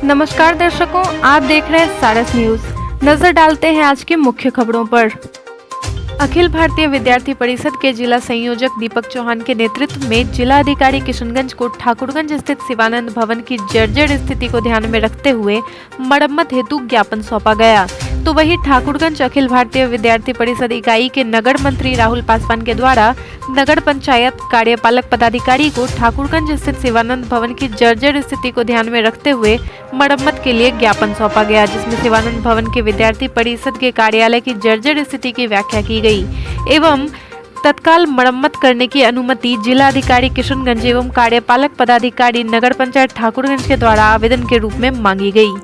नमस्कार दर्शकों, आप देख रहे हैं सारस न्यूज। नजर डालते हैं आज की मुख्य खबरों पर। अखिल भारतीय विद्यार्थी परिषद के जिला संयोजक दीपक चौहान के नेतृत्व में जिला अधिकारी किशनगंज को ठाकुरगंज स्थित शिवानंद भवन की जर्जर स्थिति को ध्यान में रखते हुए मरम्मत हेतु ज्ञापन सौंपा गया। तो वहीं ठाकुरगंज अखिल भारतीय विद्यार्थी परिषद इकाई के नगर मंत्री राहुल पासवान के द्वारा नगर पंचायत कार्यपालक पदाधिकारी को ठाकुरगंज स्थित शिवानंद भवन की जर्जर स्थिति को ध्यान में रखते हुए मरम्मत के लिए ज्ञापन सौंपा गया, जिसमें शिवानंद भवन के विद्यार्थी परिषद के कार्यालय की जर्जर स्थिति की व्याख्या की गई एवं तत्काल मरम्मत करने की अनुमति जिला अधिकारी किशनगंज एवं कार्यपालक पदाधिकारी नगर पंचायत ठाकुरगंज के द्वारा आवेदन के रूप में मांगी गई।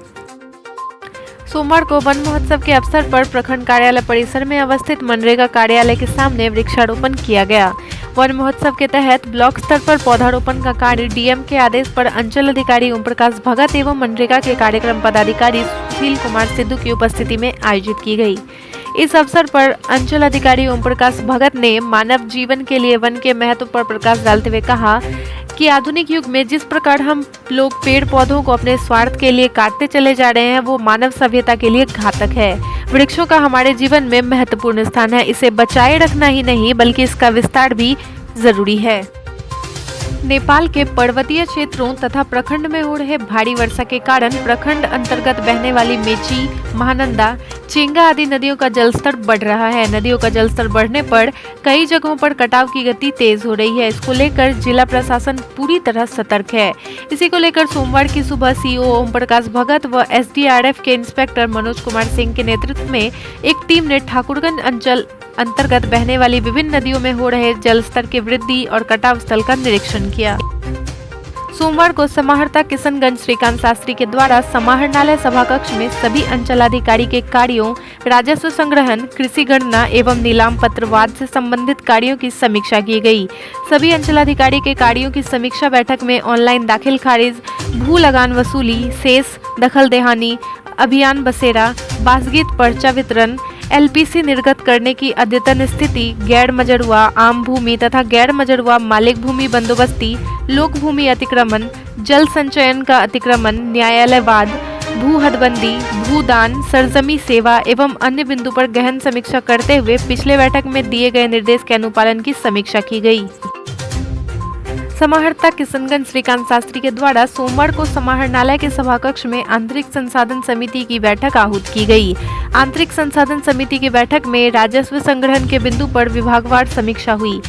सोमवार को वन महोत्सव के अवसर पर प्रखंड कार्यालय परिसर में अवस्थित मनरेगा कार्यालय के सामने वृक्षारोपण किया गया। वन महोत्सव के तहत ब्लॉक स्तर पर पौधारोपण का कार्य डीएम के आदेश पर अंचल अधिकारी ओम प्रकाश भगत एवं मनरेगा के कार्यक्रम पदाधिकारी सुशील कुमार सिद्धू की उपस्थिति में आयोजित की गई। इस अवसर पर अंचल अधिकारी ओम प्रकाश भगत ने मानव जीवन के लिए वन के महत्व पर प्रकाश डालते हुए कहा कि आधुनिक युग में जिस प्रकार हम लोग पेड़ पौधों को अपने स्वार्थ के लिए काटते चले जा रहे हैं, वो मानव सभ्यता के लिए घातक है। वृक्षों का हमारे जीवन में महत्वपूर्ण स्थान है। इसे बचाए रखना ही नहीं बल्कि इसका विस्तार भी जरूरी है। नेपाल के पर्वतीय क्षेत्रों तथा प्रखंड में हो रहे भारी वर्षा के कारण प्रखंड अंतर्गत बहने वाली मेची, महानंदा, चेंगा आदि नदियों का जलस्तर बढ़ रहा है। नदियों का जलस्तर बढ़ने पर कई जगहों पर कटाव की गति तेज हो रही है। इसको लेकर जिला प्रशासन पूरी तरह सतर्क है। इसी को लेकर सोमवार की सुबह सीओ ओम प्रकाश भगत व एसडीआरएफ के इंस्पेक्टर मनोज कुमार सिंह के नेतृत्व में एक टीम ने ठाकुरगंज अंचल अंतर्गत बहने वाली विभिन्न नदियों में हो रहे जलस्तर की वृद्धि और कटाव स्थल का निरीक्षण किया। सोमवार को समाहर्ता किशनगंज श्रीकांत शास्त्री के द्वारा समाहरणालय सभाकक्ष में सभी अंचलाधिकारी के कार्यों, राजस्व संग्रहण, कृषि गणना एवं नीलाम पत्रवाद से संबंधित कार्यों की समीक्षा की गई। सभी अंचलाधिकारी के कार्यों की समीक्षा बैठक में ऑनलाइन दाखिल खारिज, भू लगान वसूली, शेष दखल देहानी, अभियान बसेरा, बासगीत पर्चा वितरण, एलपीसी निर्गत करने की अद्यतन स्थिति, गैर मजरुआ आम भूमि तथा गैर मजरुआ मालिक भूमि बंदोबस्ती, लोक भूमि अतिक्रमण, जल संचयन का अतिक्रमण, न्यायालयवाद, भू हदबंदी, भूदान, सरजमी सेवा एवं अन्य बिंदु पर गहन समीक्षा करते हुए पिछले बैठक में दिए गए निर्देश के अनुपालन की समीक्षा की गई। समाहर्ता किशनगंज श्रीकांत शास्त्री के द्वारा सोमवार को समाहरणालय के सभाकक्ष में आंतरिक संसाधन समिति की बैठक आहूत की गई। आंतरिक संसाधन समिति की बैठक में राजस्व संग्रहण के बिंदु पर विभागवार समीक्षा हुई।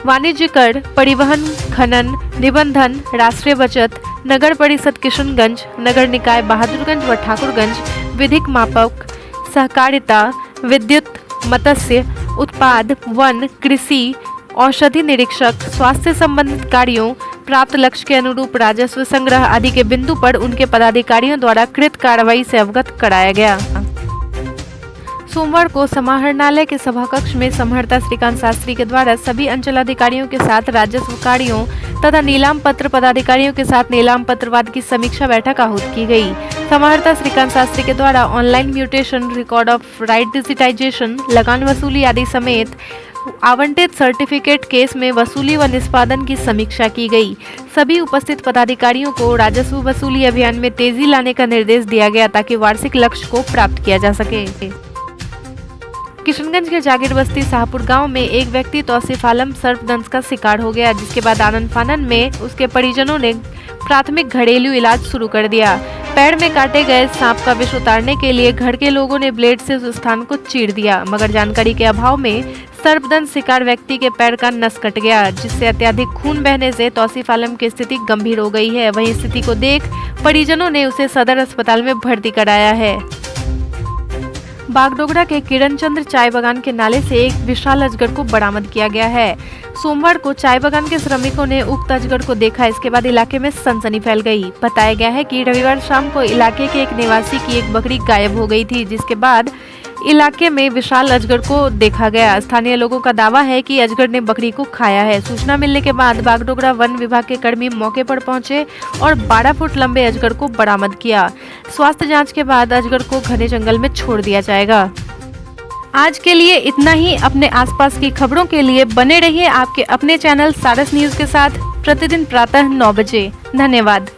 वाणिज्य कर, परिवहन, खनन, निबंधन, राष्ट्रीय बचत, नगर परिषद किशनगंज, नगर निकाय बहादुरगंज व ठाकुरगंज, विधिक मापक, सहकारिता, विद्युत, मत्स्य उत्पाद, वन, कृषि, औषधि निरीक्षक, स्वास्थ्य संबंधित कार्यों, प्राप्त लक्ष्य के अनुरूप राजस्व संग्रह आदि के बिंदु पर उनके पदाधिकारियों द्वारा कृत कार्रवाई से अवगत कराया गया। सोमवार को समाहरणालय के सभाकक्ष में समाहर्ता श्रीकांत शास्त्री के द्वारा सभी अंचलाधिकारियों के साथ राजस्व कार्यों तथा नीलाम पत्र पदाधिकारियों के साथ नीलाम पत्रवाद की समीक्षा बैठक आहूत की गई। समाहर्ता श्रीकांत शास्त्री के द्वारा online mutation, record of right digitization, लगान वसूली आदि समेत आवंटित सर्टिफिकेट केस में वसूली व निष्पादन की समीक्षा की गई। सभी उपस्थित पदाधिकारियों को राजस्व वसूली अभियान में तेजी लाने का निर्देश दिया गया ताकि वार्षिक लक्ष्य को प्राप्त किया जा सके। किशनगंज के जागीर बस्ती शाहपुर गांव में एक व्यक्ति तौसीफ आलम सर्पदंश का शिकार हो गया, जिसके बाद आनन फानन में उसके परिजनों ने प्राथमिक घरेलू इलाज शुरू कर दिया। पैर में काटे गए सांप का विष उतारने के लिए घर के लोगों ने ब्लेड से उस स्थान को चीर दिया, मगर जानकारी के अभाव में सर्पदंश शिकार व्यक्ति के पैर का नस कट गया, जिससे अत्यधिक खून बहने से तौसीफ आलम की स्थिति गंभीर हो गई है। वहीं स्थिति को देख परिजनों ने उसे सदर अस्पताल में भर्ती कराया है। बागडोगरा के किरण चंद्र चाय बागान के नाले से एक विशाल अजगर को बरामद किया गया है। सोमवार को चाय बागान के श्रमिकों ने उक्त अजगर को देखा। इसके बाद इलाके में सनसनी फैल गई। बताया गया है कि रविवार शाम को इलाके के एक निवासी की एक बकरी गायब हो गई थी, जिसके बाद इलाके में विशाल अजगर को देखा गया। स्थानीय लोगों का दावा है कि अजगर ने बकरी को खाया है। सूचना मिलने के बाद बागडोगरा वन विभाग के कर्मी मौके पर पहुंचे और 12 फुट लंबे अजगर को बरामद किया। स्वास्थ्य जांच के बाद अजगर को घने जंगल में छोड़ दिया जाएगा। आज के लिए इतना ही। अपने आसपास की खबरों के लिए बने रहिए आपके अपने चैनल सारस न्यूज के साथ प्रतिदिन प्रातः 9 बजे। धन्यवाद।